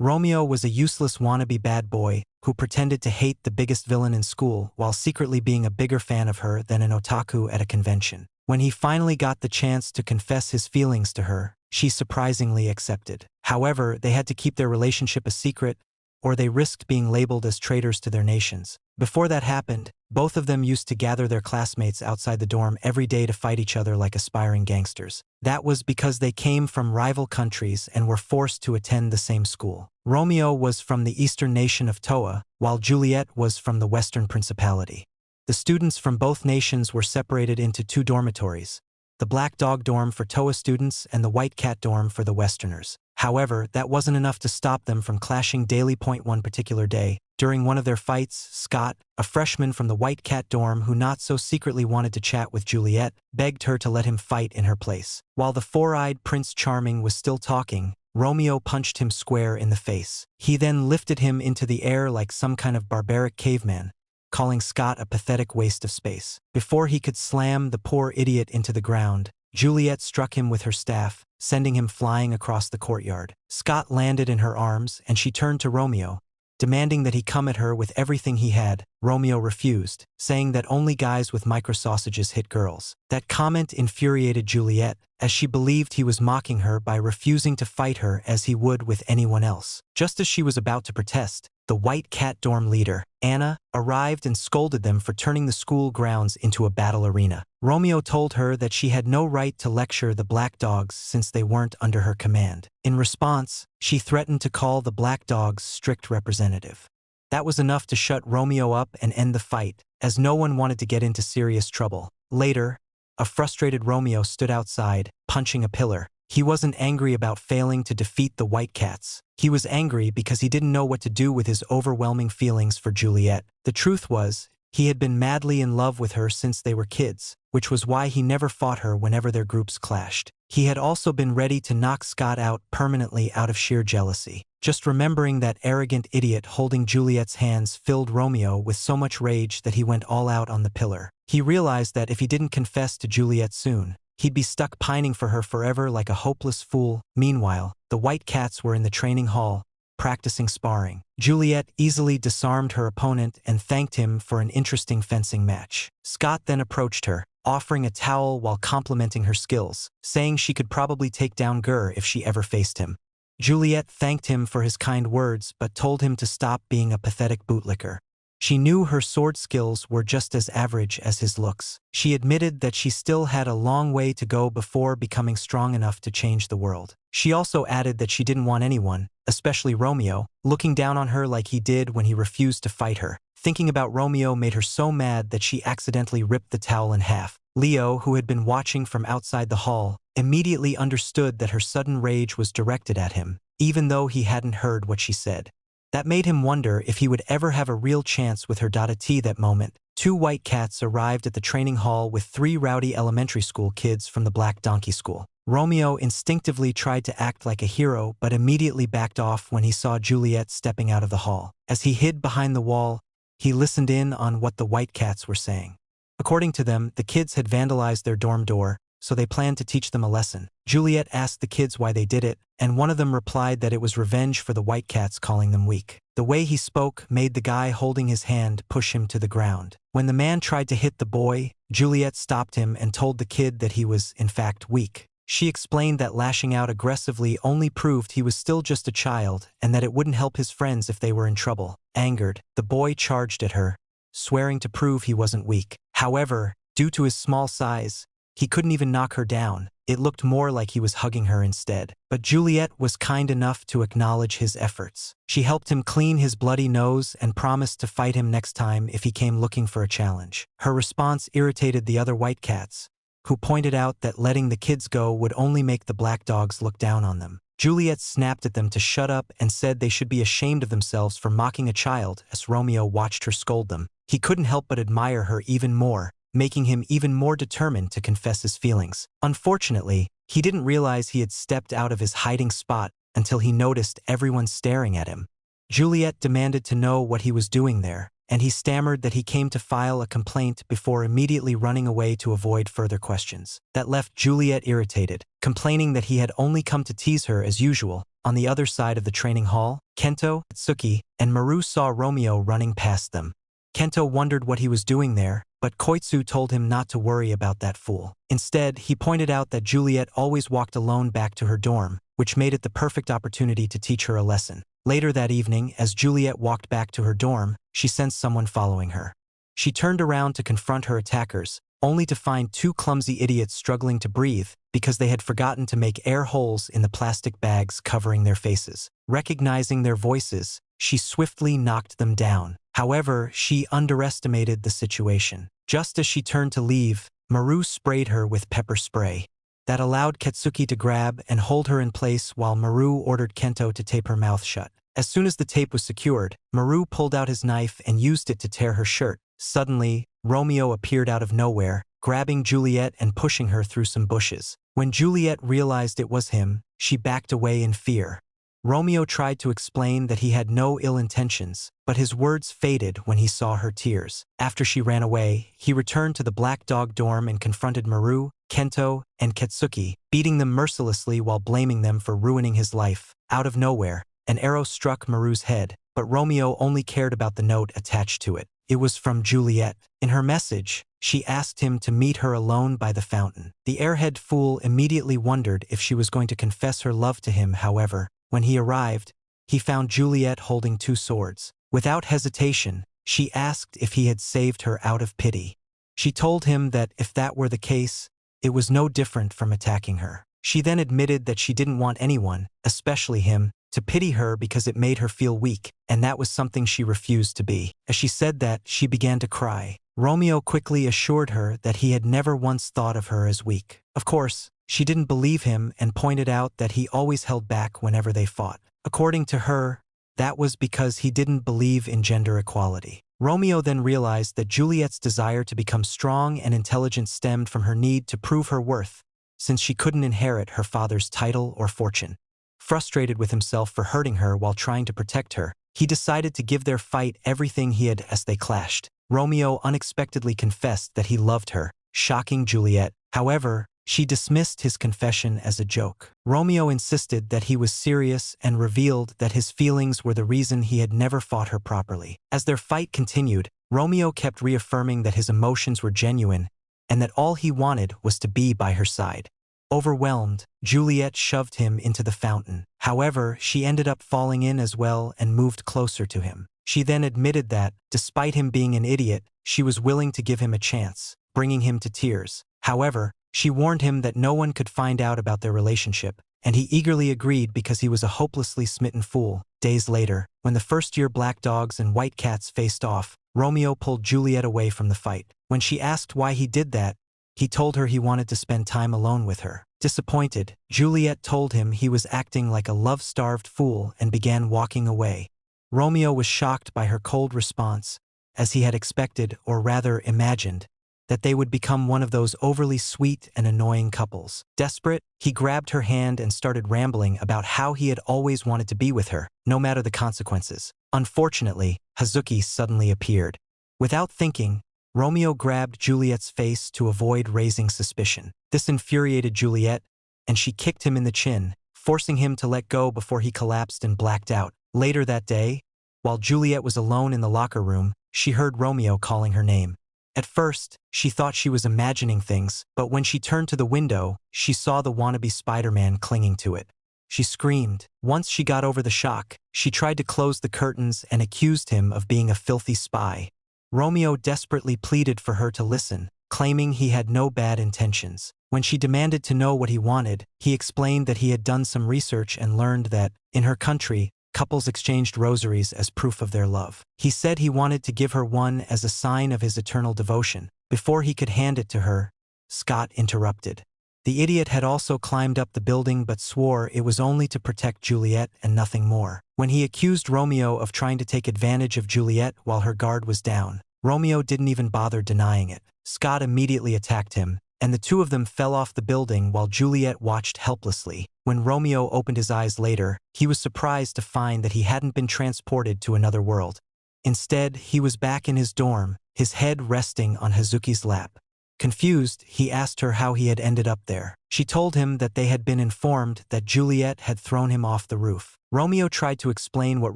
Romeo was a useless wannabe bad boy who pretended to hate the biggest villain in school while secretly being a bigger fan of her than an otaku at a convention. When he finally got the chance to confess his feelings to her, she surprisingly accepted. However, they had to keep their relationship a secret, or they risked being labeled as traitors to their nations. Before that happened, both of them used to gather their classmates outside the dorm every day to fight each other like aspiring gangsters. That was because they came from rival countries and were forced to attend the same school. Romeo was from the eastern nation of Toa, while Juliet was from the western principality. The students from both nations were separated into two dormitories, the Black Dog dorm for Toa students and the White Cat dorm for the Westerners. However, that wasn't enough to stop them from clashing daily. One particular day, during one of their fights, Scott, a freshman from the White Cat dorm who not so secretly wanted to chat with Juliet, begged her to let him fight in her place. While the four-eyed Prince Charming was still talking, Romeo punched him square in the face. He then lifted him into the air like some kind of barbaric caveman, calling Scott a pathetic waste of space. Before he could slam the poor idiot into the ground, Juliet struck him with her staff, sending him flying across the courtyard. Scott landed in her arms, and she turned to Romeo, demanding that he come at her with everything he had. Romeo refused, saying that only guys with microsausages hit girls. That comment infuriated Juliet, as she believed he was mocking her by refusing to fight her as he would with anyone else. Just as she was about to protest, the White Cat dorm leader, Anna, arrived and scolded them for turning the school grounds into a battle arena. Romeo told her that she had no right to lecture the Black Dogs since they weren't under her command. In response, she threatened to call the Black Dogs' strict representative. That was enough to shut Romeo up and end the fight, as no one wanted to get into serious trouble. Later, a frustrated Romeo stood outside, punching a pillar. He wasn't angry about failing to defeat the White Cats. He was angry because he didn't know what to do with his overwhelming feelings for Juliet. The truth was, he had been madly in love with her since they were kids, which was why he never fought her whenever their groups clashed. He had also been ready to knock Scott out permanently out of sheer jealousy. Just remembering that arrogant idiot holding Juliet's hands filled Romeo with so much rage that he went all out on the pillar. He realized that if he didn't confess to Juliet soon, he'd be stuck pining for her forever like a hopeless fool. Meanwhile, the White Cats were in the training hall, practicing sparring. Juliet easily disarmed her opponent and thanked him for an interesting fencing match. Scott then approached her, offering a towel while complimenting her skills, saying she could probably take down Gur if she ever faced him. Juliet thanked him for his kind words but told him to stop being a pathetic bootlicker. She knew her sword skills were just as average as his looks. She admitted that she still had a long way to go before becoming strong enough to change the world. She also added that she didn't want anyone, especially Romeo, looking down on her like he did when he refused to fight her. Thinking about Romeo made her so mad that she accidentally ripped the towel in half. Leo, who had been watching from outside the hall, immediately understood that her sudden rage was directed at him, even though he hadn't heard what she said. That made him wonder if he would ever have a real chance with her T. That moment, two White Cats arrived at the training hall with three rowdy elementary school kids from the Black Donkey School. Romeo instinctively tried to act like a hero but immediately backed off when he saw Juliet stepping out of the hall. As he hid behind the wall, he listened in on what the White Cats were saying. According to them, the kids had vandalized their dorm door, so they planned to teach them a lesson. Juliet asked the kids why they did it, and one of them replied that it was revenge for the White Cats calling them weak. The way he spoke made the guy holding his hand push him to the ground. When the man tried to hit the boy, Juliet stopped him and told the kid that he was, in fact, weak. She explained that lashing out aggressively only proved he was still just a child and that it wouldn't help his friends if they were in trouble. Angered, the boy charged at her, swearing to prove he wasn't weak. However, due to his small size, he couldn't even knock her down. It looked more like he was hugging her instead. But Juliet was kind enough to acknowledge his efforts. She helped him clean his bloody nose and promised to fight him next time if he came looking for a challenge. Her response irritated the other White Cats, who pointed out that letting the kids go would only make the Black Dogs look down on them. Juliet snapped at them to shut up and said they should be ashamed of themselves for mocking a child as Romeo watched her scold them. He couldn't help but admire her even more, making him even more determined to confess his feelings. Unfortunately, he didn't realize he had stepped out of his hiding spot until he noticed everyone staring at him. Juliet demanded to know what he was doing there, and he stammered that he came to file a complaint before immediately running away to avoid further questions. That left Juliet irritated, complaining that he had only come to tease her as usual, On the other side of the training hall, Kento, Katsuki, and Maru saw Romeo running past them. Kento wondered what he was doing there, but Koitsu told him not to worry about that fool. Instead, he pointed out that Juliet always walked alone back to her dorm, which made it the perfect opportunity to teach her a lesson. Later that evening, as Juliet walked back to her dorm, she sensed someone following her. She turned around to confront her attackers, only to find two clumsy idiots struggling to breathe because they had forgotten to make air holes in the plastic bags covering their faces. Recognizing their voices, she swiftly knocked them down. However, she underestimated the situation. Just as she turned to leave, Maru sprayed her with pepper spray. That allowed Katsuki to grab and hold her in place while Maru ordered Kento to tape her mouth shut. As soon as the tape was secured, Maru pulled out his knife and used it to tear her shirt. Suddenly, Romeo appeared out of nowhere, grabbing Juliet and pushing her through some bushes. When Juliet realized it was him, she backed away in fear. Romeo tried to explain that he had no ill intentions, but his words faded when he saw her tears. After she ran away, he returned to the Black Dog dorm and confronted Maru, Kento, and Katsuki, beating them mercilessly while blaming them for ruining his life. Out of nowhere, an arrow struck Maru's head, but Romeo only cared about the note attached to it. It was from Juliet. In her message, she asked him to meet her alone by the fountain. The airhead fool immediately wondered if she was going to confess her love to him. However, when he arrived, he found Juliet holding two swords. Without hesitation, she asked if he had saved her out of pity. She told him that if that were the case, it was no different from attacking her. She then admitted that she didn't want anyone, especially him, to pity her because it made her feel weak, and that was something she refused to be. As she said that, she began to cry. Romeo quickly assured her that he had never once thought of her as weak. Of course, she didn't believe him and pointed out that he always held back whenever they fought. According to her, that was because he didn't believe in gender equality. Romeo then realized that Juliet's desire to become strong and intelligent stemmed from her need to prove her worth, since she couldn't inherit her father's title or fortune. Frustrated with himself for hurting her while trying to protect her, he decided to give their fight everything he had as they clashed. Romeo unexpectedly confessed that he loved her, shocking Juliet. However, she dismissed his confession as a joke. Romeo insisted that he was serious and revealed that his feelings were the reason he had never fought her properly. As their fight continued, Romeo kept reaffirming that his emotions were genuine and that all he wanted was to be by her side. Overwhelmed, Juliet shoved him into the fountain. However, she ended up falling in as well and moved closer to him. She then admitted that, despite him being an idiot, she was willing to give him a chance, bringing him to tears. However, she warned him that no one could find out about their relationship, and he eagerly agreed because he was a hopelessly smitten fool. Days later, when the first-year black dogs and white cats faced off, Romeo pulled Juliet away from the fight. When she asked why he did that, he told her he wanted to spend time alone with her. Disappointed, Juliet told him he was acting like a love-starved fool and began walking away. Romeo was shocked by her cold response, as he had expected, or rather imagined, that they would become one of those overly sweet and annoying couples. Desperate, he grabbed her hand and started rambling about how he had always wanted to be with her, no matter the consequences. Unfortunately, Hazuki suddenly appeared. Without thinking, Romeo grabbed Juliet's face to avoid raising suspicion. This infuriated Juliet, and she kicked him in the chin, forcing him to let go before he collapsed and blacked out. Later that day, while Juliet was alone in the locker room, she heard Romeo calling her name. At first, she thought she was imagining things, but when she turned to the window, she saw the wannabe Spider-Man clinging to it. She screamed. Once she got over the shock, she tried to close the curtains and accused him of being a filthy spy. Romeo desperately pleaded for her to listen, claiming he had no bad intentions. When she demanded to know what he wanted, he explained that he had done some research and learned that, in her country, couples exchanged rosaries as proof of their love. He said he wanted to give her one as a sign of his eternal devotion. Before he could hand it to her, Scott interrupted. The idiot had also climbed up the building but swore it was only to protect Juliet and nothing more. When he accused Romeo of trying to take advantage of Juliet while her guard was down, Romeo didn't even bother denying it. Scott immediately attacked him, and the two of them fell off the building while Juliet watched helplessly. When Romeo opened his eyes later, he was surprised to find that he hadn't been transported to another world. Instead, he was back in his dorm, his head resting on Hazuki's lap. Confused, he asked her how he had ended up there. She told him that they had been informed that Juliet had thrown him off the roof. Romeo tried to explain what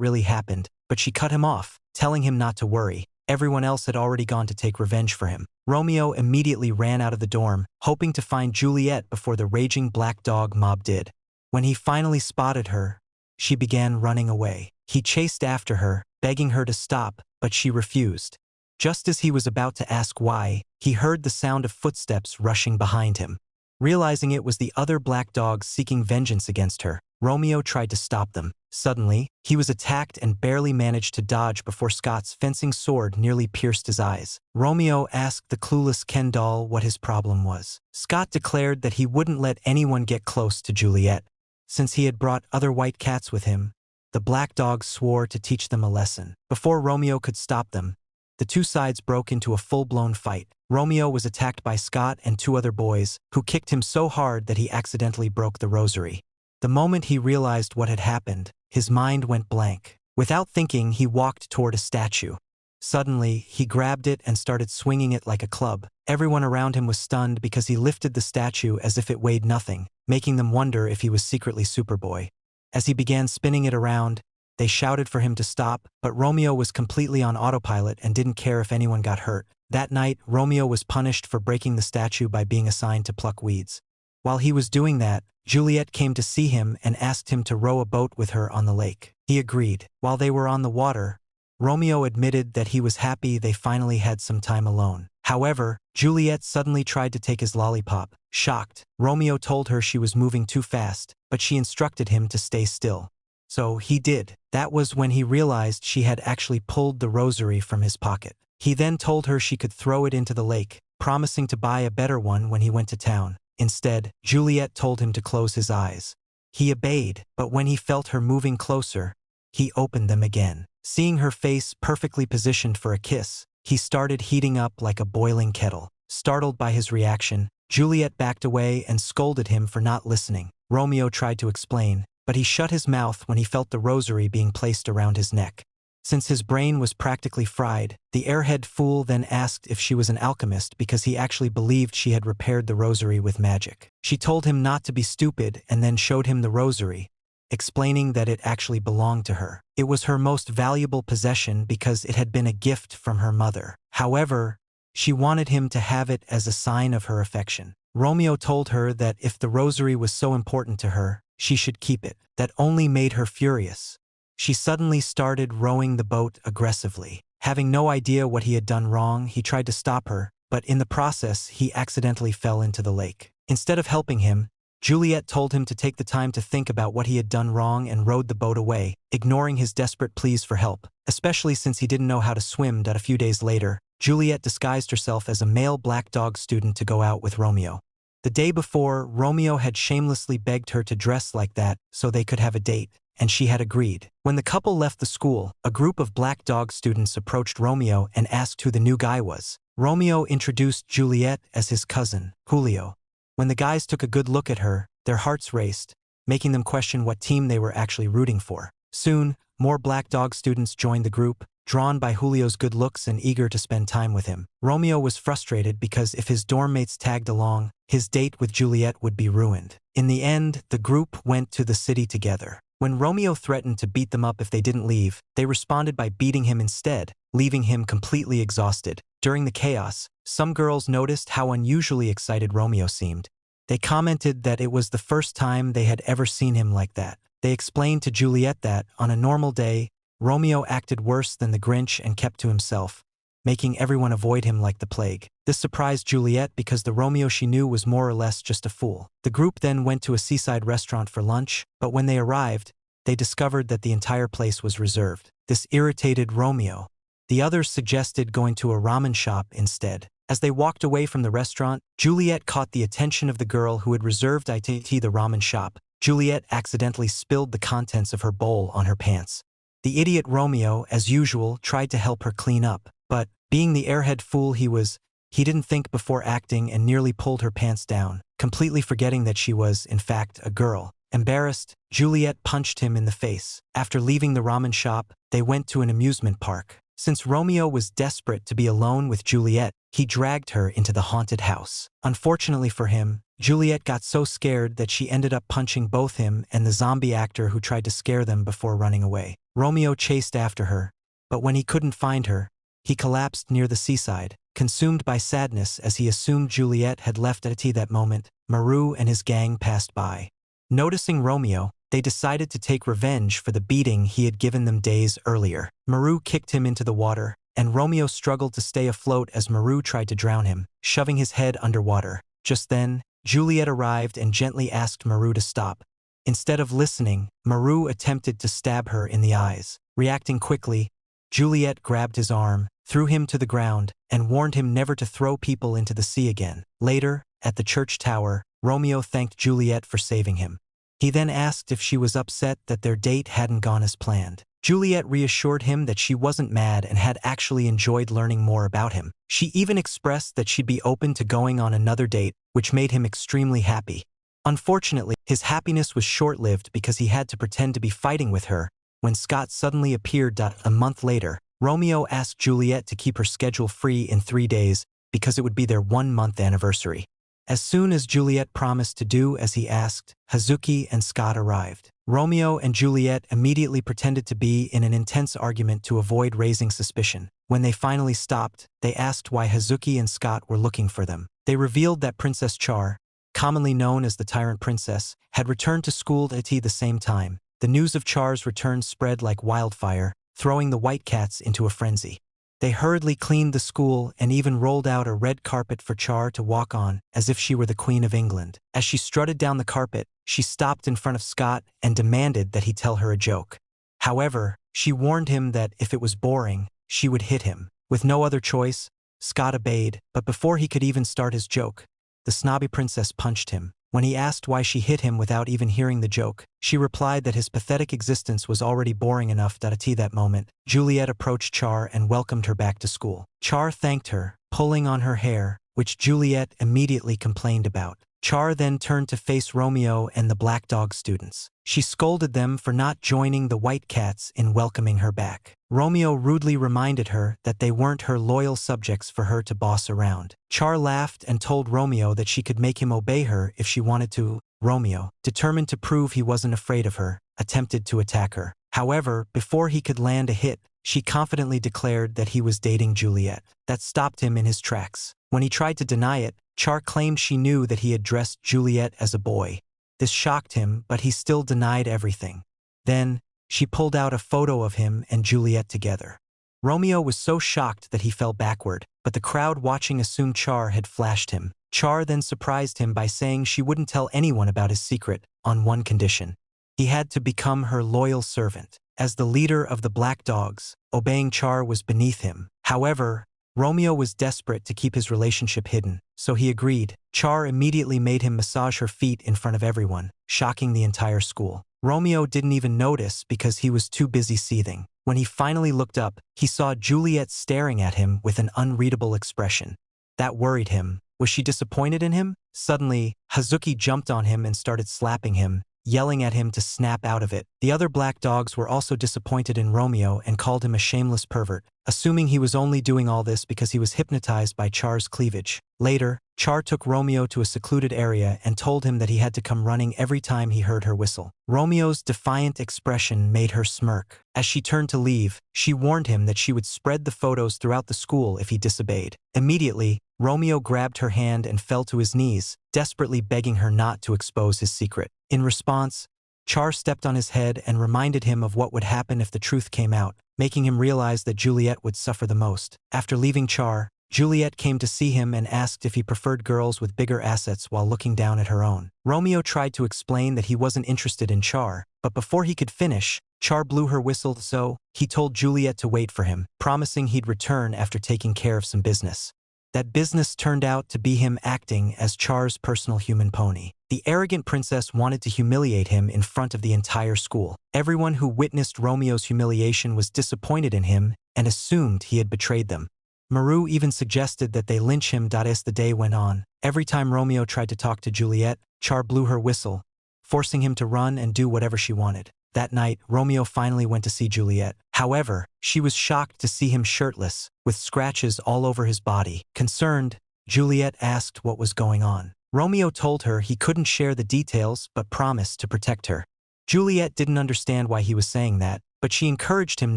really happened, but she cut him off, telling him not to worry. Everyone else had already gone to take revenge for him. Romeo immediately ran out of the dorm, hoping to find Juliet before the raging black dog mob did. When he finally spotted her, she began running away. He chased after her, begging her to stop, but she refused. Just as he was about to ask why, he heard the sound of footsteps rushing behind him. Realizing it was the other black dogs seeking vengeance against her, Romeo tried to stop them. Suddenly, he was attacked and barely managed to dodge before Scott's fencing sword nearly pierced his eyes. Romeo asked the clueless Ken doll what his problem was. Scott declared that he wouldn't let anyone get close to Juliet. Since he had brought other white cats with him, the black dogs swore to teach them a lesson. Before Romeo could stop them, the two sides broke into a full-blown fight. Romeo was attacked by Scott and two other boys, who kicked him so hard that he accidentally broke the rosary. The moment he realized what had happened, his mind went blank. Without thinking, he walked toward a statue. Suddenly, he grabbed it and started swinging it like a club. Everyone around him was stunned because he lifted the statue as if it weighed nothing, making them wonder if he was secretly Superboy. As he began spinning it around, they shouted for him to stop, but Romeo was completely on autopilot and didn't care if anyone got hurt. That night, Romeo was punished for breaking the statue by being assigned to pluck weeds. While he was doing that, Juliet came to see him and asked him to row a boat with her on the lake. He agreed. While they were on the water, Romeo admitted that he was happy they finally had some time alone. However, Juliet suddenly tried to take his lollipop. Shocked, Romeo told her she was moving too fast, but she instructed him to stay still. So he did. That was when he realized she had actually pulled the rosary from his pocket. He then told her she could throw it into the lake, promising to buy a better one when he went to town. Instead, Juliet told him to close his eyes. He obeyed, but when he felt her moving closer, he opened them again. Seeing her face perfectly positioned for a kiss, he started heating up like a boiling kettle. Startled by his reaction, Juliet backed away and scolded him for not listening. Romeo tried to explain, but he shut his mouth when he felt the rosary being placed around his neck. Since his brain was practically fried, the airhead fool then asked if she was an alchemist because he actually believed she had repaired the rosary with magic. She told him not to be stupid and then showed him the rosary, explaining that it actually belonged to her. It was her most valuable possession because it had been a gift from her mother. However, she wanted him to have it as a sign of her affection. Romeo told her that if the rosary was so important to her, she should keep it. That only made her furious. She suddenly started rowing the boat aggressively. Having no idea what he had done wrong, he tried to stop her, but in the process, he accidentally fell into the lake. Instead of helping him, Juliet told him to take the time to think about what he had done wrong and rowed the boat away, ignoring his desperate pleas for help, especially since he didn't know how to swim. A few days later, Juliet disguised herself as a male black dog student to go out with Romeo. The day before, Romeo had shamelessly begged her to dress like that so they could have a date, and she had agreed. When the couple left the school, a group of black dog students approached Romeo and asked who the new guy was. Romeo introduced Juliet as his cousin, Julio. When the guys took a good look at her, their hearts raced, making them question what team they were actually rooting for. Soon, more black dog students joined the group, drawn by Julio's good looks and eager to spend time with him. Romeo was frustrated because if his dorm mates tagged along, his date with Juliet would be ruined. In the end, the group went to the city together. When Romeo threatened to beat them up if they didn't leave, they responded by beating him instead, leaving him completely exhausted. During the chaos, some girls noticed how unusually excited Romeo seemed. They commented that it was the first time they had ever seen him like that. They explained to Juliet that, on a normal day, Romeo acted worse than the Grinch and kept to himself, making everyone avoid him like the plague. This surprised Juliet because the Romeo she knew was more or less just a fool. The group then went to a seaside restaurant for lunch, but when they arrived, they discovered that the entire place was reserved. This irritated Romeo. The others suggested going to a ramen shop instead. As they walked away from the restaurant, Juliet caught the attention of the girl who had reserved the ramen shop. Juliet accidentally spilled the contents of her bowl on her pants. The idiot Romeo, as usual, tried to help her clean up, but, being the airhead fool he was, he didn't think before acting and nearly pulled her pants down, completely forgetting that she was, in fact, a girl. Embarrassed, Juliet punched him in the face. After leaving the ramen shop, they went to an amusement park. Since Romeo was desperate to be alone with Juliet, he dragged her into the haunted house. Unfortunately for him, Juliet got so scared that she ended up punching both him and the zombie actor who tried to scare them before running away. Romeo chased after her, but when he couldn't find her, he collapsed near the seaside, consumed by sadness as he assumed Juliet had left at that moment. Maru and his gang passed by. Noticing Romeo, they decided to take revenge for the beating he had given them days earlier. Maru kicked him into the water, and Romeo struggled to stay afloat as Maru tried to drown him, shoving his head underwater. Just then, Juliet arrived and gently asked Maru to stop. Instead of listening, Maru attempted to stab her in the eyes. Reacting quickly, Juliet grabbed his arm, threw him to the ground, and warned him never to throw people into the sea again. Later, at the church tower, Romeo thanked Juliet for saving him. He then asked if she was upset that their date hadn't gone as planned. Juliet reassured him that she wasn't mad and had actually enjoyed learning more about him. She even expressed that she'd be open to going on another date, which made him extremely happy. Unfortunately, his happiness was short-lived because he had to pretend to be fighting with her. When Scott suddenly appeared a month later, Romeo asked Juliet to keep her schedule free in 3 days because it would be their 1-month anniversary. As soon as Juliet promised to do as he asked, Hazuki and Scott arrived. Romeo and Juliet immediately pretended to be in an intense argument to avoid raising suspicion. When they finally stopped, they asked why Hazuki and Scott were looking for them. They revealed that Princess Char, commonly known as the Tyrant Princess, had returned to school at the same time. The news of Char's return spread like wildfire, throwing the White Cats into a frenzy. They hurriedly cleaned the school and even rolled out a red carpet for Char to walk on, as if she were the Queen of England. As she strutted down the carpet, she stopped in front of Scott and demanded that he tell her a joke. However, she warned him that if it was boring, she would hit him. With no other choice, Scott obeyed, but before he could even start his joke, the snobby princess punched him. When he asked why she hit him without even hearing the joke, she replied that his pathetic existence was already boring enough. At that moment, Juliet approached Char and welcomed her back to school. Char thanked her, pulling on her hair, which Juliet immediately complained about. Char then turned to face Romeo and the Black Dog students. She scolded them for not joining the White Cats in welcoming her back. Romeo rudely reminded her that they weren't her loyal subjects for her to boss around. Char laughed and told Romeo that she could make him obey her if she wanted to. Romeo, determined to prove he wasn't afraid of her, attempted to attack her. However, before he could land a hit, she confidently declared that he was dating Juliet. That stopped him in his tracks. When he tried to deny it, Char claimed she knew that he had dressed Juliet as a boy. This shocked him, but he still denied everything. Then, she pulled out a photo of him and Juliet together. Romeo was so shocked that he fell backward, but the crowd watching assumed Char had flashed him. Char then surprised him by saying she wouldn't tell anyone about his secret, on one condition. He had to become her loyal servant. As the leader of the Black Dogs, obeying Char was beneath him. However, Romeo was desperate to keep his relationship hidden, so he agreed. Char immediately made him massage her feet in front of everyone, shocking the entire school. Romeo didn't even notice because he was too busy seething. When he finally looked up, he saw Juliet staring at him with an unreadable expression. That worried him. Was she disappointed in him? Suddenly, Hazuki jumped on him and started slapping him, yelling at him to snap out of it. The other Black Dogs were also disappointed in Romeo and called him a shameless pervert, assuming he was only doing all this because he was hypnotized by Char's cleavage. Later, Char took Romeo to a secluded area and told him that he had to come running every time he heard her whistle. Romeo's defiant expression made her smirk. As she turned to leave, she warned him that she would spread the photos throughout the school if he disobeyed. Immediately, Romeo grabbed her hand and fell to his knees, desperately begging her not to expose his secret. In response, Char stepped on his head and reminded him of what would happen if the truth came out, making him realize that Juliet would suffer the most. After leaving Char, Juliet came to see him and asked if he preferred girls with bigger assets while looking down at her own. Romeo tried to explain that he wasn't interested in Char, but before he could finish, Char blew her whistle, so he told Juliet to wait for him, promising he'd return after taking care of some business. That business turned out to be him acting as Char's personal human pony. The arrogant princess wanted to humiliate him in front of the entire school. Everyone who witnessed Romeo's humiliation was disappointed in him and assumed he had betrayed them. Maru even suggested that they lynch him. As the day went on, every time Romeo tried to talk to Juliet, Char blew her whistle, forcing him to run and do whatever she wanted. That night, Romeo finally went to see Juliet. However, she was shocked to see him shirtless, with scratches all over his body. Concerned, Juliet asked what was going on. Romeo told her he couldn't share the details but promised to protect her. Juliet didn't understand why he was saying that, but she encouraged him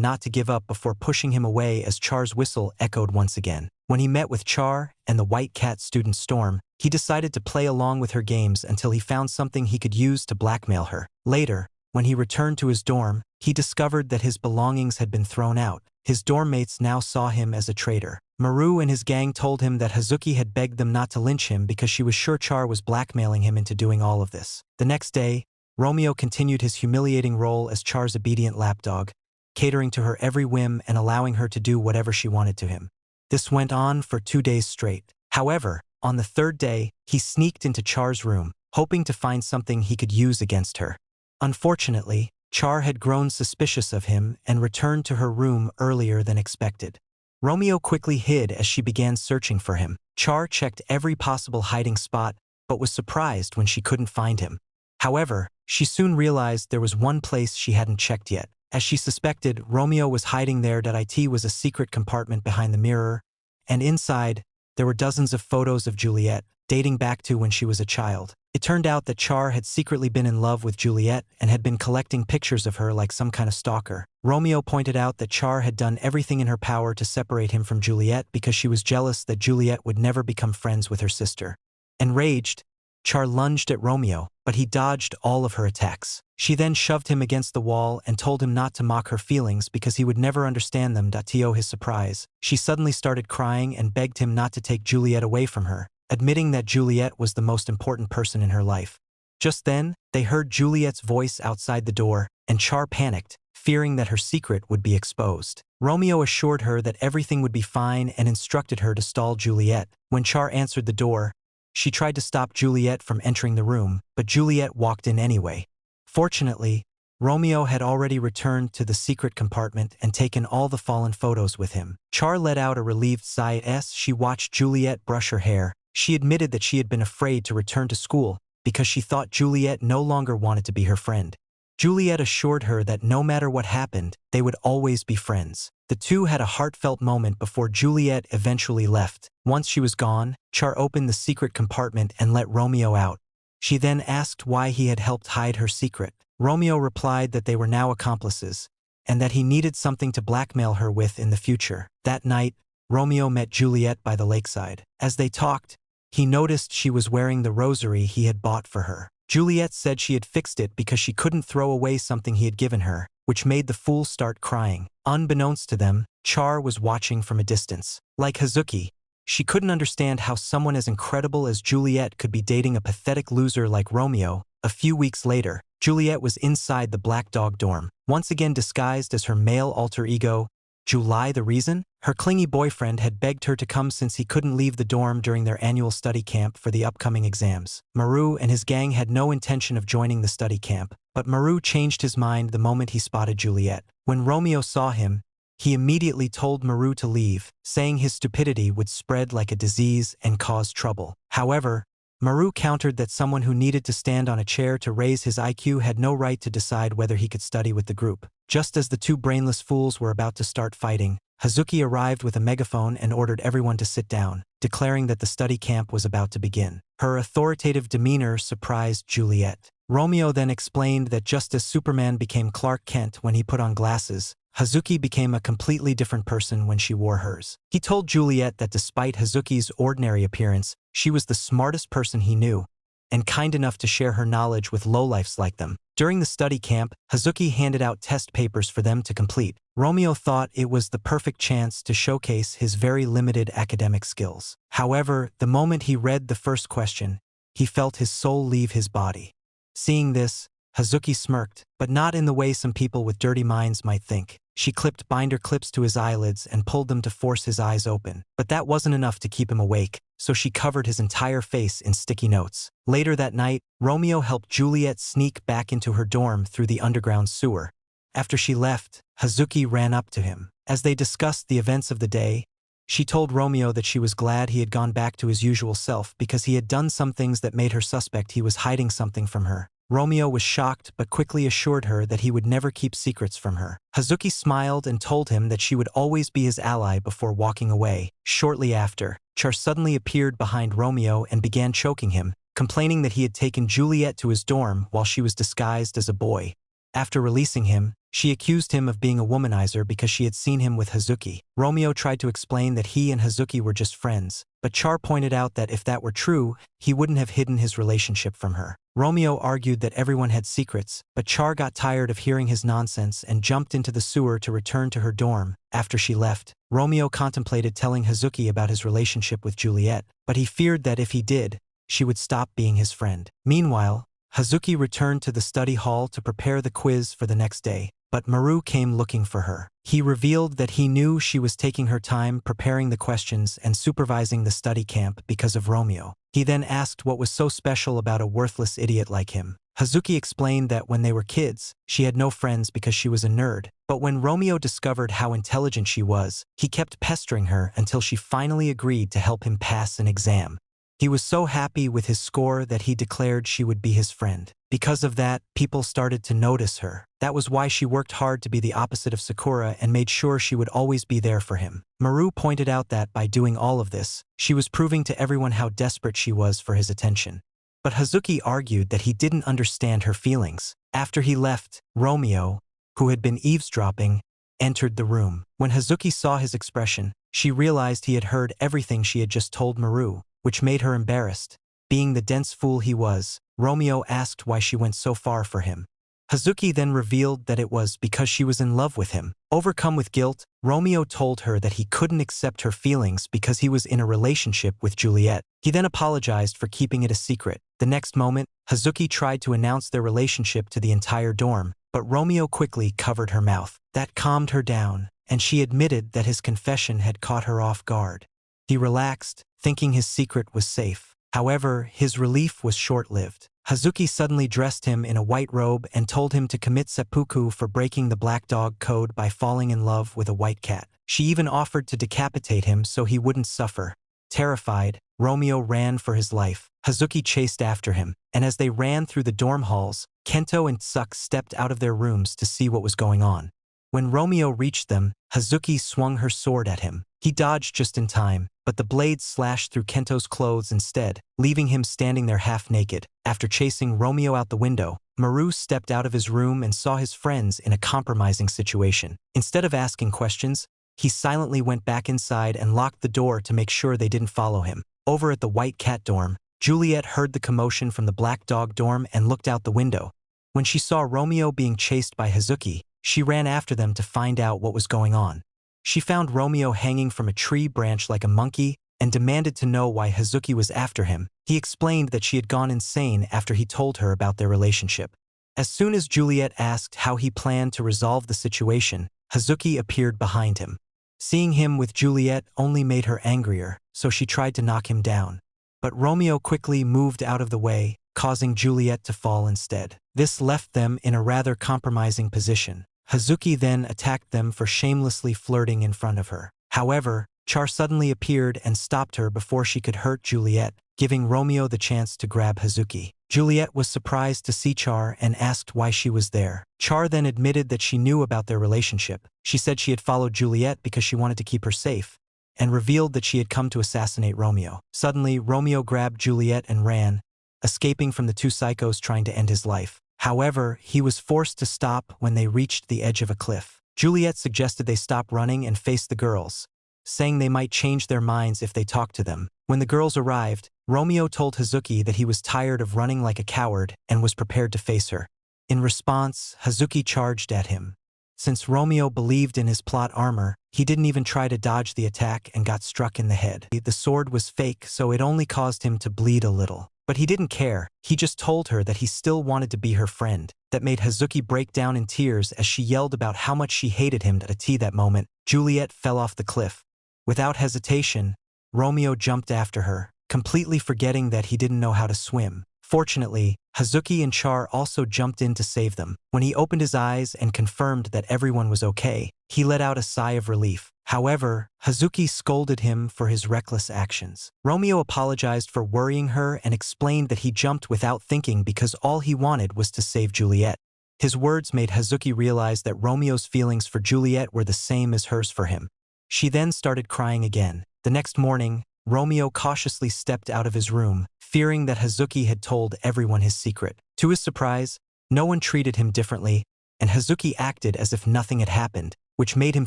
not to give up before pushing him away as Char's whistle echoed once again. When he met with Char and the White Cat student Storm, he decided to play along with her games until he found something he could use to blackmail her. Later, when he returned to his dorm, he discovered that his belongings had been thrown out. His dorm mates now saw him as a traitor. Maru and his gang told him that Hazuki had begged them not to lynch him because she was sure Char was blackmailing him into doing all of this. The next day, Romeo continued his humiliating role as Char's obedient lapdog, catering to her every whim and allowing her to do whatever she wanted to him. This went on for 2 days straight. However, on the third day, he sneaked into Char's room, hoping to find something he could use against her. Unfortunately, Char had grown suspicious of him and returned to her room earlier than expected. Romeo quickly hid as she began searching for him. Char checked every possible hiding spot, but was surprised when she couldn't find him. However, she soon realized there was one place she hadn't checked yet. As she suspected, Romeo was hiding there. It was a secret compartment behind the mirror, and inside, there were dozens of photos of Juliet, dating back to when she was a child. It turned out that Char had secretly been in love with Juliet and had been collecting pictures of her like some kind of stalker. Romeo pointed out that Char had done everything in her power to separate him from Juliet because she was jealous that Juliet would never become friends with her sister. Enraged, Char lunged at Romeo, but he dodged all of her attacks. She then shoved him against the wall and told him not to mock her feelings because he would never understand them. To his surprise, she suddenly started crying and begged him not to take Juliet away from her, admitting that Juliet was the most important person in her life. Just then, they heard Juliet's voice outside the door, and Char panicked, fearing that her secret would be exposed. Romeo assured her that everything would be fine and instructed her to stall Juliet. When Char answered the door, she tried to stop Juliet from entering the room, but Juliet walked in anyway. Fortunately, Romeo had already returned to the secret compartment and taken all the fallen photos with him. Char let out a relieved sigh as she watched Juliet brush her hair. She admitted that she had been afraid to return to school because she thought Juliet no longer wanted to be her friend. Juliet assured her that no matter what happened, they would always be friends. The two had a heartfelt moment before Juliet eventually left. Once she was gone, Char opened the secret compartment and let Romeo out. She then asked why he had helped hide her secret. Romeo replied that they were now accomplices, and that he needed something to blackmail her with in the future. That night, Romeo met Juliet by the lakeside. As they talked, he noticed she was wearing the rosary he had bought for her. Juliet said she had fixed it because she couldn't throw away something he had given her, which made the fool start crying. Unbeknownst to them, Char was watching from a distance. Like Hazuki, she couldn't understand how someone as incredible as Juliet could be dating a pathetic loser like Romeo. A few weeks later, Juliet was inside the Black Dog dorm, once again disguised as her male alter ego, July. The reason? Her clingy boyfriend had begged her to come since he couldn't leave the dorm during their annual study camp for the upcoming exams. Maru and his gang had no intention of joining the study camp, but Maru changed his mind the moment he spotted Juliet. When Romeo saw him, he immediately told Maru to leave, saying his stupidity would spread like a disease and cause trouble. However, Maru countered that someone who needed to stand on a chair to raise his IQ had no right to decide whether he could study with the group. Just as the two brainless fools were about to start fighting, Hazuki arrived with a megaphone and ordered everyone to sit down, declaring that the study camp was about to begin. Her authoritative demeanor surprised Juliet. Romeo then explained that just as Superman became Clark Kent when he put on glasses, Hazuki became a completely different person when she wore hers. He told Juliet that despite Hazuki's ordinary appearance, she was the smartest person he knew, and kind enough to share her knowledge with lowlifes like them. During the study camp, Hazuki handed out test papers for them to complete. Romeo thought it was the perfect chance to showcase his very limited academic skills. However, the moment he read the first question, he felt his soul leave his body. Seeing this, Hazuki smirked, but not in the way some people with dirty minds might think. She clipped binder clips to his eyelids and pulled them to force his eyes open. But that wasn't enough to keep him awake, so she covered his entire face in sticky notes. Later that night, Romeo helped Juliet sneak back into her dorm through the underground sewer. After she left, Hazuki ran up to him. As they discussed the events of the day, she told Romeo that she was glad he had gone back to his usual self because he had done some things that made her suspect he was hiding something from her. Romeo was shocked but quickly assured her that he would never keep secrets from her. Hazuki smiled and told him that she would always be his ally before walking away. Shortly after, Char suddenly appeared behind Romeo and began choking him, complaining that he had taken Juliet to his dorm while she was disguised as a boy. After releasing him, she accused him of being a womanizer because she had seen him with Hazuki. Romeo tried to explain that he and Hazuki were just friends, but Char pointed out that if that were true, he wouldn't have hidden his relationship from her. Romeo argued that everyone had secrets, but Char got tired of hearing his nonsense and jumped into the sewer to return to her dorm. After she left, Romeo contemplated telling Hazuki about his relationship with Juliet, but he feared that if he did, she would stop being his friend. Meanwhile, Hazuki returned to the study hall to prepare the quiz for the next day, but Maru came looking for her. He revealed that he knew she was taking her time preparing the questions and supervising the study camp because of Romeo. He then asked what was so special about a worthless idiot like him. Hazuki explained that when they were kids, she had no friends because she was a nerd, but when Romeo discovered how intelligent she was, he kept pestering her until she finally agreed to help him pass an exam. He was so happy with his score that he declared she would be his friend. Because of that, people started to notice her. That was why she worked hard to be the opposite of Sakura and made sure she would always be there for him. Maru pointed out that by doing all of this, she was proving to everyone how desperate she was for his attention. But Hazuki argued that he didn't understand her feelings. After he left, Romeo, who had been eavesdropping, entered the room. When Hazuki saw his expression, she realized he had heard everything she had just told Maru, which made her embarrassed. Being the dense fool he was, Romeo asked why she went so far for him. Hazuki then revealed that it was because she was in love with him. Overcome with guilt, Romeo told her that he couldn't accept her feelings because he was in a relationship with Juliet. He then apologized for keeping it a secret. The next moment, Hazuki tried to announce their relationship to the entire dorm, but Romeo quickly covered her mouth. That calmed her down, and she admitted that his confession had caught her off guard. He relaxed, thinking his secret was safe. However, his relief was short-lived. Hazuki suddenly dressed him in a white robe and told him to commit seppuku for breaking the black dog code by falling in love with a white cat. She even offered to decapitate him so he wouldn't suffer. Terrified, Romeo ran for his life. Hazuki chased after him, and as they ran through the dorm halls, Kento and Tsuck stepped out of their rooms to see what was going on. When Romeo reached them, Hazuki swung her sword at him. He dodged just in time, but the blade slashed through Kento's clothes instead, leaving him standing there half-naked. After chasing Romeo out the window, Maru stepped out of his room and saw his friends in a compromising situation. Instead of asking questions, he silently went back inside and locked the door to make sure they didn't follow him. Over at the White Cat dorm, Juliet heard the commotion from the Black Dog dorm and looked out the window. When she saw Romeo being chased by Hazuki, she ran after them to find out what was going on. She found Romeo hanging from a tree branch like a monkey and demanded to know why Hazuki was after him. He explained that she had gone insane after he told her about their relationship. As soon as Juliet asked how he planned to resolve the situation, Hazuki appeared behind him. Seeing him with Juliet only made her angrier, so she tried to knock him down. But Romeo quickly moved out of the way, causing Juliet to fall instead. This left them in a rather compromising position. Hazuki then attacked them for shamelessly flirting in front of her. However, Char suddenly appeared and stopped her before she could hurt Juliet, giving Romeo the chance to grab Hazuki. Juliet was surprised to see Char and asked why she was there. Char then admitted that she knew about their relationship. She said she had followed Juliet because she wanted to keep her safe, and revealed that she had come to assassinate Romeo. Suddenly, Romeo grabbed Juliet and ran, escaping from the two psychos trying to end his life. However, he was forced to stop when they reached the edge of a cliff. Juliet suggested they stop running and face the girls, saying they might change their minds if they talked to them. When the girls arrived, Romeo told Hazuki that he was tired of running like a coward and was prepared to face her. In response, Hazuki charged at him. Since Romeo believed in his plot armor, he didn't even try to dodge the attack and got struck in the head. The sword was fake, so it only caused him to bleed a little. But he didn't care. He just told her that he still wanted to be her friend. That made Hazuki break down in tears as she yelled about how much she hated him. At that moment, Juliet fell off the cliff. Without hesitation, Romeo jumped after her, completely forgetting that he didn't know how to swim. Fortunately, Hazuki and Char also jumped in to save them. When he opened his eyes and confirmed that everyone was okay, he let out a sigh of relief. However, Hazuki scolded him for his reckless actions. Romeo apologized for worrying her and explained that he jumped without thinking because all he wanted was to save Juliet. His words made Hazuki realize that Romeo's feelings for Juliet were the same as hers for him. She then started crying again. The next morning, Romeo cautiously stepped out of his room, fearing that Hazuki had told everyone his secret. To his surprise, no one treated him differently, and Hazuki acted as if nothing had happened, which made him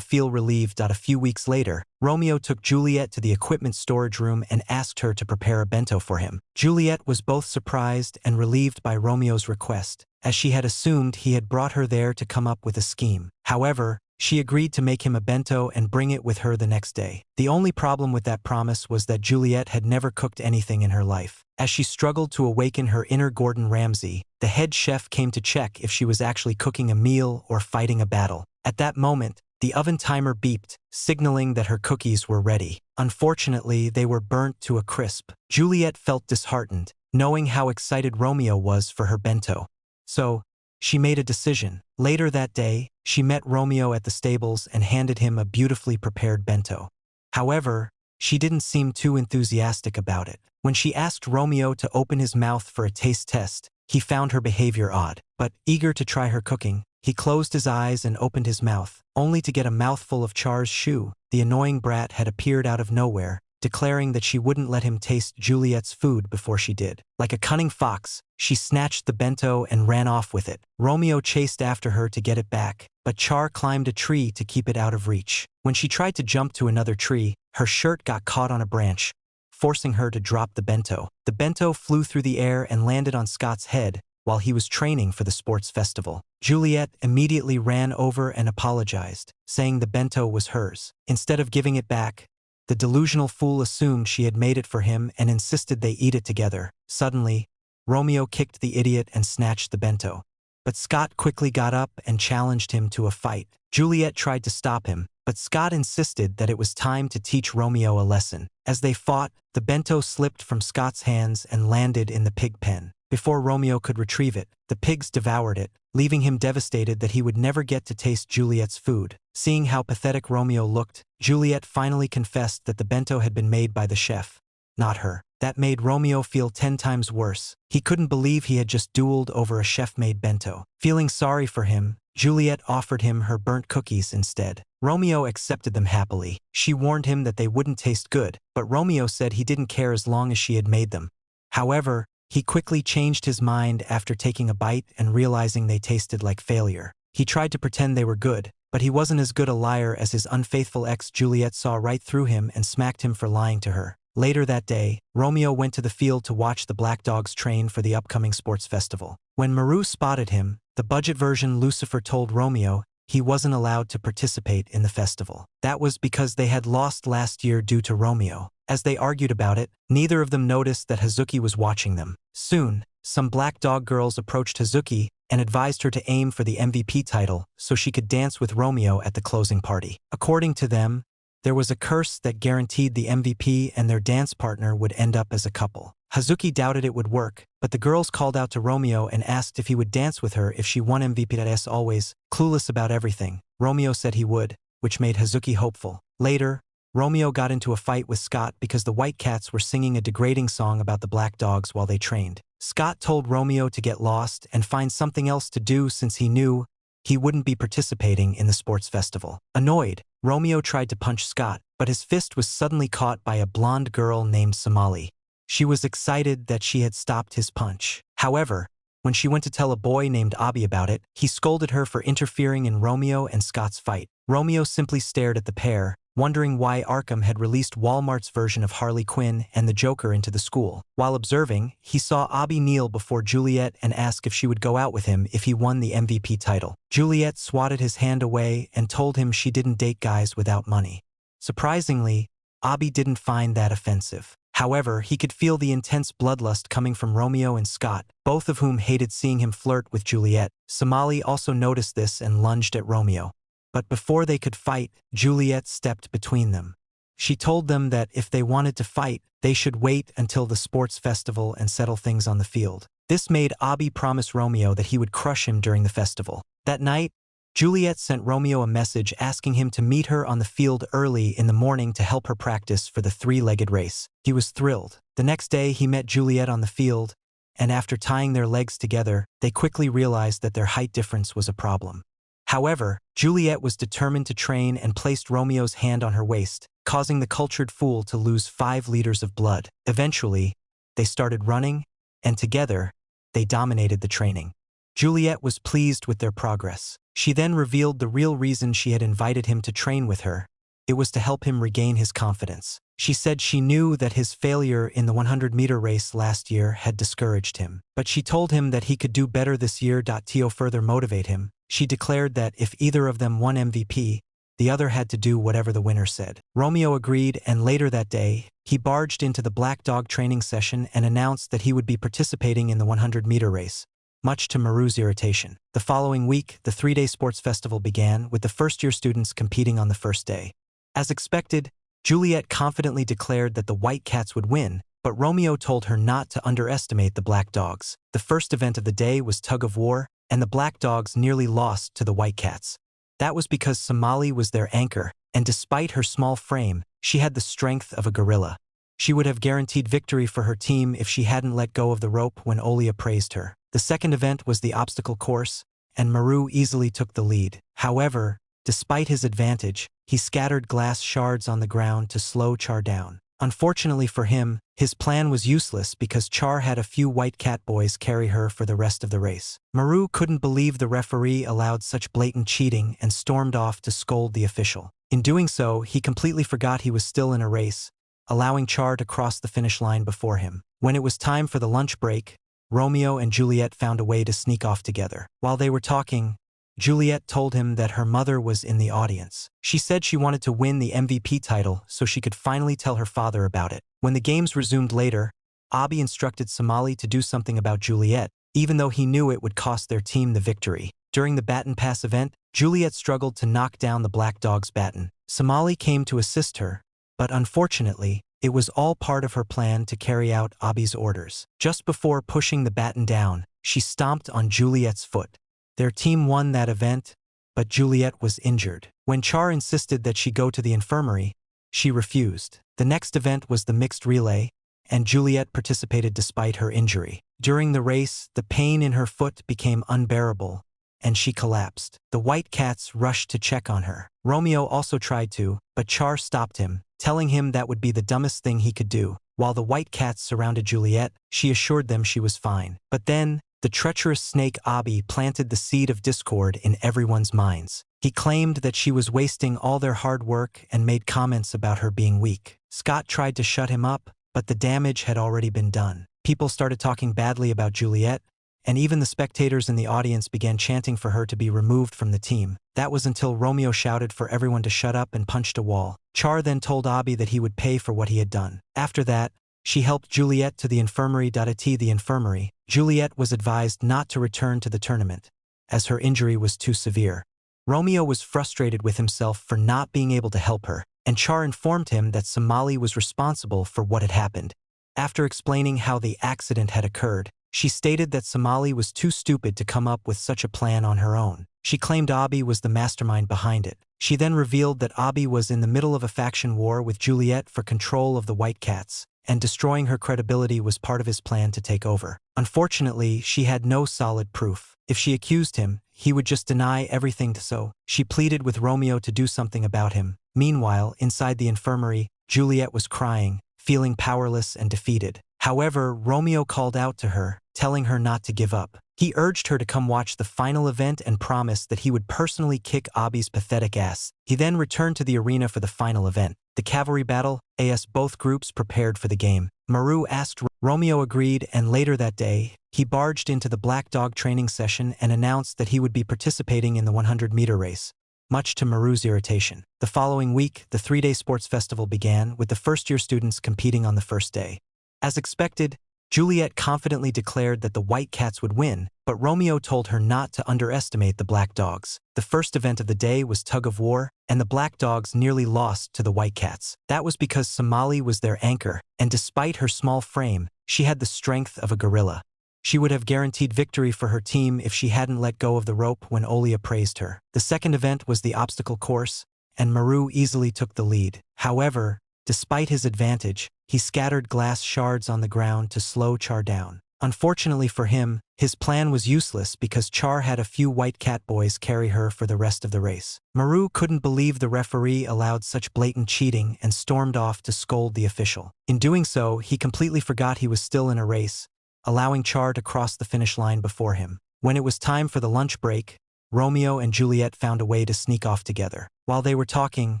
feel relieved. A few weeks later, Romeo took Juliet to the equipment storage room and asked her to prepare a bento for him. Juliet was both surprised and relieved by Romeo's request, as she had assumed he had brought her there to come up with a scheme. However, she agreed to make him a bento and bring it with her the next day. The only problem with that promise was that Juliet had never cooked anything in her life. As she struggled to awaken her inner Gordon Ramsay, the head chef came to check if she was actually cooking a meal or fighting a battle. At that moment, the oven timer beeped, signaling that her cookies were ready. Unfortunately, they were burnt to a crisp. Juliet felt disheartened, knowing how excited Romeo was for her bento. So, she made a decision. Later that day, she met Romeo at the stables and handed him a beautifully prepared bento. However, she didn't seem too enthusiastic about it. When she asked Romeo to open his mouth for a taste test, he found her behavior odd. But, eager to try her cooking, he closed his eyes and opened his mouth, only to get a mouthful of Char's shoe. The annoying brat had appeared out of nowhere, declaring that she wouldn't let him taste Juliet's food before she did. Like a cunning fox, she snatched the bento and ran off with it. Romeo chased after her to get it back, but Char climbed a tree to keep it out of reach. When she tried to jump to another tree, her shirt got caught on a branch, forcing her to drop the bento. The bento flew through the air and landed on Scott's head while he was training for the sports festival. Juliet immediately ran over and apologized, saying the bento was hers. Instead of giving it back, the delusional fool assumed she had made it for him and insisted they eat it together. Suddenly, Romeo kicked the idiot and snatched the bento. But Scott quickly got up and challenged him to a fight. Juliet tried to stop him, but Scott insisted that it was time to teach Romeo a lesson. As they fought, the bento slipped from Scott's hands and landed in the pig pen. Before Romeo could retrieve it, the pigs devoured it, leaving him devastated that he would never get to taste Juliet's food. Seeing how pathetic Romeo looked, Juliet finally confessed that the bento had been made by the chef, not her. That made Romeo feel 10 times worse. He couldn't believe he had just dueled over a chef-made bento. Feeling sorry for him, Juliet offered him her burnt cookies instead. Romeo accepted them happily. She warned him that they wouldn't taste good, but Romeo said he didn't care as long as she had made them. However, he quickly changed his mind after taking a bite and realizing they tasted like failure. He tried to pretend they were good, but he wasn't as good a liar as his unfaithful ex. Juliet saw right through him and smacked him for lying to her. Later that day, Romeo went to the field to watch the black dogs train for the upcoming sports festival. When Maru spotted him, the budget version Lucifer told Romeo he wasn't allowed to participate in the festival. That was because they had lost last year due to Romeo. As they argued about it, neither of them noticed that Hazuki was watching them. Soon, some black dog girls approached Hazuki and advised her to aim for the MVP title so she could dance with Romeo at the closing party. According to them, there was a curse that guaranteed the MVP and their dance partner would end up as a couple. Hazuki doubted it would work, but the girls called out to Romeo and asked if he would dance with her if she won MVP. As always, clueless about everything, Romeo said he would, which made Hazuki hopeful. Later, Romeo got into a fight with Scott because the White Cats were singing a degrading song about the black dogs while they trained. Scott told Romeo to get lost and find something else to do since he knew he wouldn't be participating in the sports festival. Annoyed, Romeo tried to punch Scott, but his fist was suddenly caught by a blonde girl named Somali. She was excited that she had stopped his punch. However, when she went to tell a boy named Abi about it, he scolded her for interfering in Romeo and Scott's fight. Romeo simply stared at the pair, wondering why Arkham had released Walmart's version of Harley Quinn and the Joker into the school. While observing, he saw Abi kneel before Juliet and ask if she would go out with him if he won the MVP title. Juliet swatted his hand away and told him she didn't date guys without money. Surprisingly, Abi didn't find that offensive. However, he could feel the intense bloodlust coming from Romeo and Scott, both of whom hated seeing him flirt with Juliet. Somali also noticed this and lunged at Romeo. But before they could fight, Juliet stepped between them. She told them that if they wanted to fight, they should wait until the sports festival and settle things on the field. This made Abi promise Romeo that he would crush him during the festival. That night, Juliet sent Romeo a message asking him to meet her on the field early in the morning to help her practice for the three-legged race. He was thrilled. The next day, he met Juliet on the field, and after tying their legs together, they quickly realized that their height difference was a problem. However, Juliet was determined to train and placed Romeo's hand on her waist, causing the cultured fool to lose 5 liters of blood. Eventually, they started running, and together, they dominated the training. Juliet was pleased with their progress. She then revealed the real reason she had invited him to train with her. It was to help him regain his confidence. She said she knew that his failure in the 100-meter race last year had discouraged him, but she told him that he could do better this year. To further motivate him, she declared that if either of them won MVP, the other had to do whatever the winner said. Romeo agreed, and later that day, he barged into the Black Dog training session and announced that he would be participating in the 100-meter race, much to Maru's irritation. The following week, the 3-day sports festival began, with the first-year students competing on the first day. As expected, Juliet confidently declared that the White Cats would win, but Romeo told her not to underestimate the Black Dogs. The first event of the day was tug of war, and the Black Dogs nearly lost to the White Cats. That was because Somali was their anchor, and despite her small frame, she had the strength of a gorilla. She would have guaranteed victory for her team if she hadn't let go of the rope when Olia praised her. The second event was the obstacle course, and Maru easily took the lead. However, despite his advantage, he scattered glass shards on the ground to slow Char down. Unfortunately for him, his plan was useless because Char had a few White Cat boys carry her for the rest of the race. Maru couldn't believe the referee allowed such blatant cheating and stormed off to scold the official. In doing so, he completely forgot he was still in a race, allowing Char to cross the finish line before him. When it was time for the lunch break, Romeo and Juliet found a way to sneak off together. While they were talking, Juliet told him that her mother was in the audience. She said she wanted to win the MVP title so she could finally tell her father about it. When the games resumed later, Abi instructed Somali to do something about Juliet, even though he knew it would cost their team the victory. During the baton pass event, Juliet struggled to knock down the Black Dog's baton. Somali came to assist her, but unfortunately, it was all part of her plan to carry out Abi's orders. Just before pushing the baton down, she stomped on Juliet's foot. Their team won that event, but Juliet was injured. When Char insisted that she go to the infirmary, she refused. The next event was the mixed relay, and Juliet participated despite her injury. During the race, the pain in her foot became unbearable, and she collapsed. The White Cats rushed to check on her. Romeo also tried to, but Char stopped him, telling him that would be the dumbest thing he could do. While the White Cats surrounded Juliet, she assured them she was fine. But then, the treacherous snake Abi planted the seed of discord in everyone's minds. He claimed that she was wasting all their hard work and made comments about her being weak. Scott tried to shut him up, but the damage had already been done. People started talking badly about Juliet, and even the spectators in the audience began chanting for her to be removed from the team. That was until Romeo shouted for everyone to shut up and punched a wall. Char then told Abi that he would pay for what he had done. After that, she helped Juliet to the infirmary. At the infirmary, Juliet was advised not to return to the tournament, as her injury was too severe. Romeo was frustrated with himself for not being able to help her, and Char informed him that Somali was responsible for what had happened. After explaining how the accident had occurred, she stated that Somali was too stupid to come up with such a plan on her own. She claimed Abi was the mastermind behind it. She then revealed that Abi was in the middle of a faction war with Juliet for control of the White Cats, and destroying her credibility was part of his plan to take over. Unfortunately, she had no solid proof. If she accused him, he would just deny everything, so she pleaded with Romeo to do something about him. Meanwhile, inside the infirmary, Juliet was crying, feeling powerless and defeated. However, Romeo called out to her, telling her not to give up. He urged her to come watch the final event and promised that he would personally kick Abi's pathetic ass. He then returned to the arena for the final event, the cavalry battle, as both groups prepared for the game. Maru asked, Romeo agreed, and later that day, he barged into the Black Dog training session and announced that he would be participating in the 100-meter race, much to Maru's irritation. The following week, the 3-day sports festival began, with the first-year students competing on the first day. As expected, Juliet confidently declared that the White Cats would win, but Romeo told her not to underestimate the Black Dogs. The first event of the day was tug of war, and the Black Dogs nearly lost to the White Cats. That was because Somali was their anchor, and despite her small frame, she had the strength of a gorilla. She would have guaranteed victory for her team if she hadn't let go of the rope when Olia praised her. The second event was the obstacle course, and Maru easily took the lead. However, despite his advantage, he scattered glass shards on the ground to slow Char down. Unfortunately for him, his plan was useless because Char had a few white cat boys carry her for the rest of the race. Maru couldn't believe the referee allowed such blatant cheating and stormed off to scold the official. In doing so, he completely forgot he was still in a race, allowing Char to cross the finish line before him. When it was time for the lunch break, Romeo and Juliet found a way to sneak off together. While they were talking,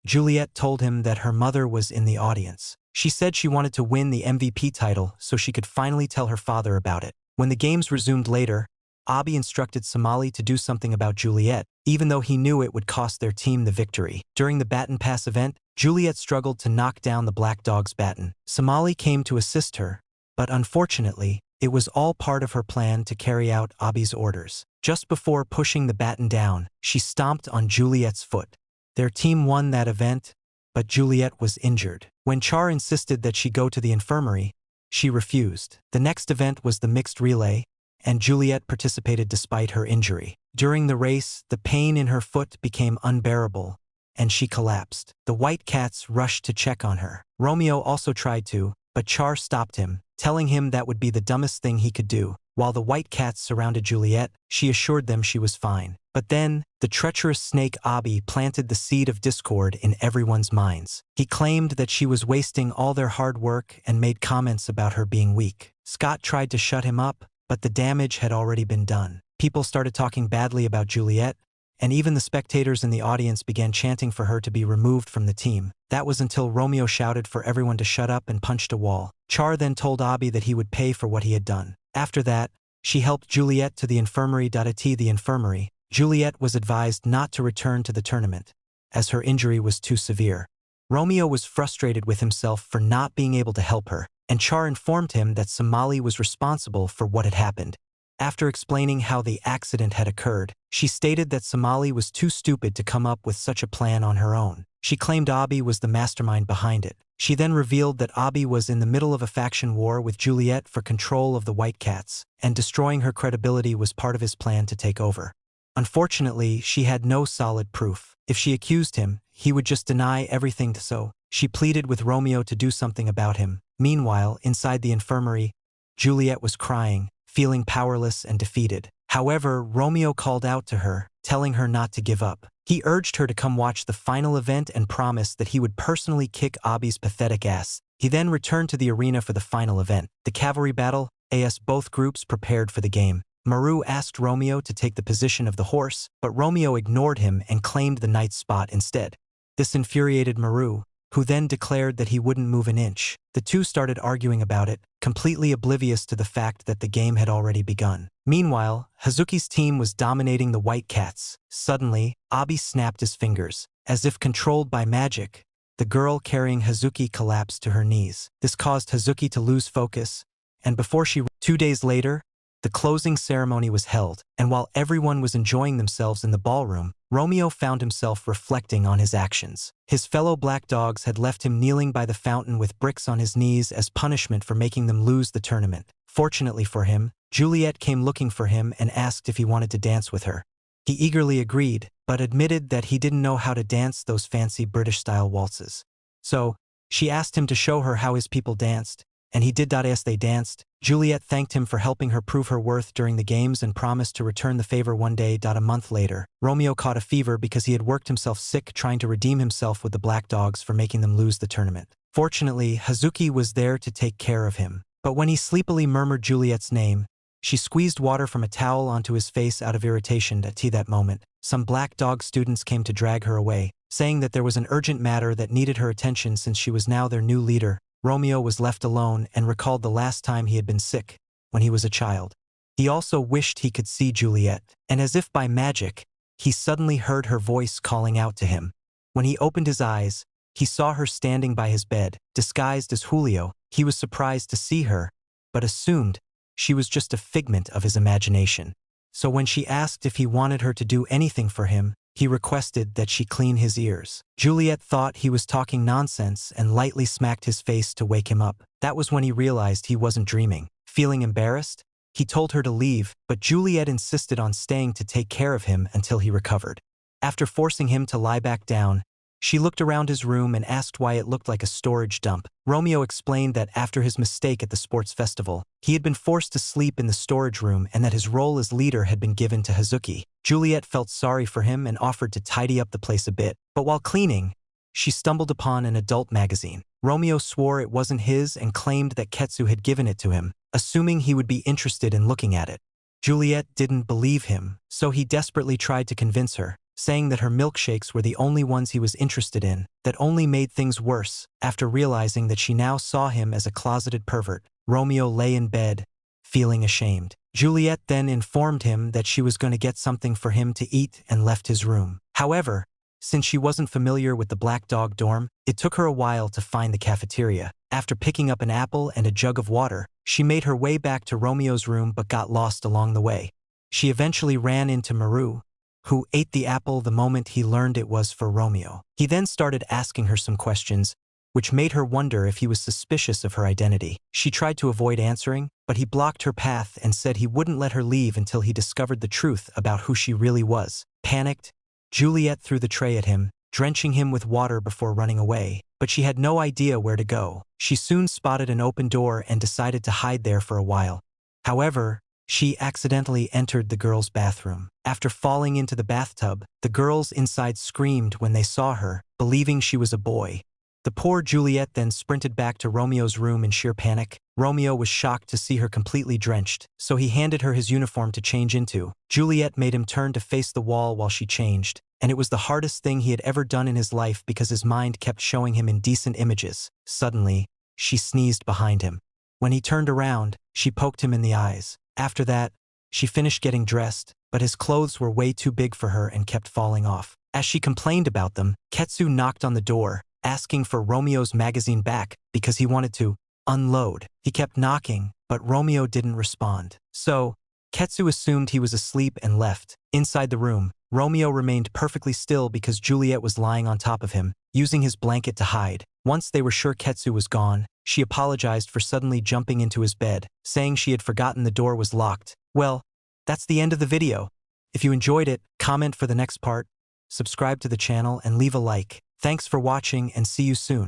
Juliet told him that her mother was in the audience. She said she wanted to win the MVP title so she could finally tell her father about it. When the games resumed later, Abi instructed Somali to do something about Juliet, even though he knew it would cost their team the victory. During the baton pass event, Juliet struggled to knock down the black dog's baton. Somali came to assist her, but unfortunately, it was all part of her plan to carry out Abi's orders. Just before pushing the baton down, she stomped on Juliet's foot. Their team won that event, but Juliet was injured. When Char insisted that she go to the infirmary, she refused. The next event was the mixed relay, and Juliet participated despite her injury. During the race, the pain in her foot became unbearable, and she collapsed. The white cats rushed to check on her. Romeo also tried to, but Char stopped him, telling him that would be the dumbest thing he could do. While the white cats surrounded Juliet, she assured them she was fine. But then, the treacherous snake Abi planted the seed of discord in everyone's minds. He claimed that she was wasting all their hard work and made comments about her being weak. Scott tried to shut him up, but the damage had already been done. People started talking badly about Juliet, and even the spectators in the audience began chanting for her to be removed from the team. That was until Romeo shouted for everyone to shut up and punched a wall. Char then told Abi that he would pay for what he had done. After that, she helped Juliet to the infirmary. At the infirmary, Juliet was advised not to return to the tournament, as her injury was too severe. Romeo was frustrated with himself for not being able to help her, and Char informed him that Somali was responsible for what had happened. After explaining how the accident had occurred, she stated that Somali was too stupid to come up with such a plan on her own. She claimed Abi was the mastermind behind it. She then revealed that Abi was in the middle of a faction war with Juliet for control of the White Cats, and destroying her credibility was part of his plan to take over. Unfortunately, she had no solid proof. If she accused him, he would just deny everything, so she pleaded with Romeo to do something about him. Meanwhile, inside the infirmary, Juliet was crying, feeling powerless and defeated. However, Romeo called out to her, telling her not to give up. He urged her to come watch the final event and promised that he would personally kick Abi's pathetic ass. He then returned to the arena for the final event, the cavalry battle, as both groups prepared for the game. Maru asked Romeo to take the position of the horse, but Romeo ignored him and claimed the knight's spot instead. This infuriated Maru, who then declared that he wouldn't move an inch. The two started arguing about it, completely oblivious to the fact that the game had already begun. Meanwhile, Hazuki's team was dominating the White Cats. Suddenly, Abi snapped his fingers. As if controlled by magic, the girl carrying Hazuki collapsed to her knees. This caused Hazuki to lose focus, and before she... 2 days later, the closing ceremony was held, and while everyone was enjoying themselves in the ballroom, Romeo found himself reflecting on his actions. His fellow black dogs had left him kneeling by the fountain with bricks on his knees as punishment for making them lose the tournament. Fortunately for him, Juliet came looking for him and asked if he wanted to dance with her. He eagerly agreed, but admitted that he didn't know how to dance those fancy British-style waltzes. So, she asked him to show her how his people danced, and he did. As they danced, Juliet thanked him for helping her prove her worth during the games and promised to return the favor one day. A month later, Romeo caught a fever because he had worked himself sick trying to redeem himself with the black dogs for making them lose the tournament. Fortunately, Hazuki was there to take care of him. But when he sleepily murmured Juliet's name, she squeezed water from a towel onto his face out of irritation. At that moment, some black dog students came to drag her away, saying that there was an urgent matter that needed her attention since she was now their new leader. Romeo was left alone and recalled the last time he had been sick, when he was a child. He also wished he could see Juliet, and as if by magic, he suddenly heard her voice calling out to him. When he opened his eyes, he saw her standing by his bed, disguised as Julio. He was surprised to see her, but assumed she was just a figment of his imagination. So when she asked if he wanted her to do anything for him, he requested that she clean his ears. Juliet thought he was talking nonsense and lightly smacked his face to wake him up. That was when he realized he wasn't dreaming. Feeling embarrassed, He told her to leave, but Juliet insisted on staying to take care of him until he recovered. After forcing him to lie back down, she looked around his room and asked why it looked like a storage dump. Romeo explained that after his mistake at the sports festival, he had been forced to sleep in the storage room and that his role as leader had been given to Hazuki. Juliet felt sorry for him and offered to tidy up the place a bit, but while cleaning, she stumbled upon an adult magazine. Romeo swore it wasn't his and claimed that Ketsu had given it to him, assuming he would be interested in looking at it. Juliet didn't believe him, so he desperately tried to convince her, saying that her milkshakes were the only ones he was interested in. That only made things worse. After realizing that she now saw him as a closeted pervert, Romeo lay in bed, feeling ashamed. Juliet then informed him that she was going to get something for him to eat and left his room. However, since she wasn't familiar with the Black Dog dorm, it took her a while to find the cafeteria. After picking up an apple and a jug of water, she made her way back to Romeo's room but got lost along the way. She eventually ran into Maru, who ate the apple the moment he learned it was for Romeo. He then started asking her some questions, which made her wonder if he was suspicious of her identity. She tried to avoid answering, but he blocked her path and said he wouldn't let her leave until he discovered the truth about who she really was. Panicked, Juliet threw the tray at him, drenching him with water before running away, but she had no idea where to go. She soon spotted an open door and decided to hide there for a while. However, she accidentally entered the girls' bathroom. After falling into the bathtub, the girls inside screamed when they saw her, believing she was a boy. The poor Juliet then sprinted back to Romeo's room in sheer panic. Romeo was shocked to see her completely drenched, so he handed her his uniform to change into. Juliet made him turn to face the wall while she changed, and it was the hardest thing he had ever done in his life because his mind kept showing him indecent images. Suddenly, she sneezed behind him. When he turned around, she poked him in the eyes. After that, she finished getting dressed, but his clothes were way too big for her and kept falling off. As she complained about them, Ketsu knocked on the door, asking for Romeo's magazine back because he wanted to unload. He kept knocking, but Romeo didn't respond. So, Ketsu assumed he was asleep and left. Inside the room, Romeo remained perfectly still because Juliet was lying on top of him, using his blanket to hide. Once they were sure Ketsu was gone, she apologized for suddenly jumping into his bed, saying she had forgotten the door was locked. Well, that's the end of the video. If you enjoyed it, comment for the next part, subscribe to the channel and leave a like. Thanks for watching and see you soon.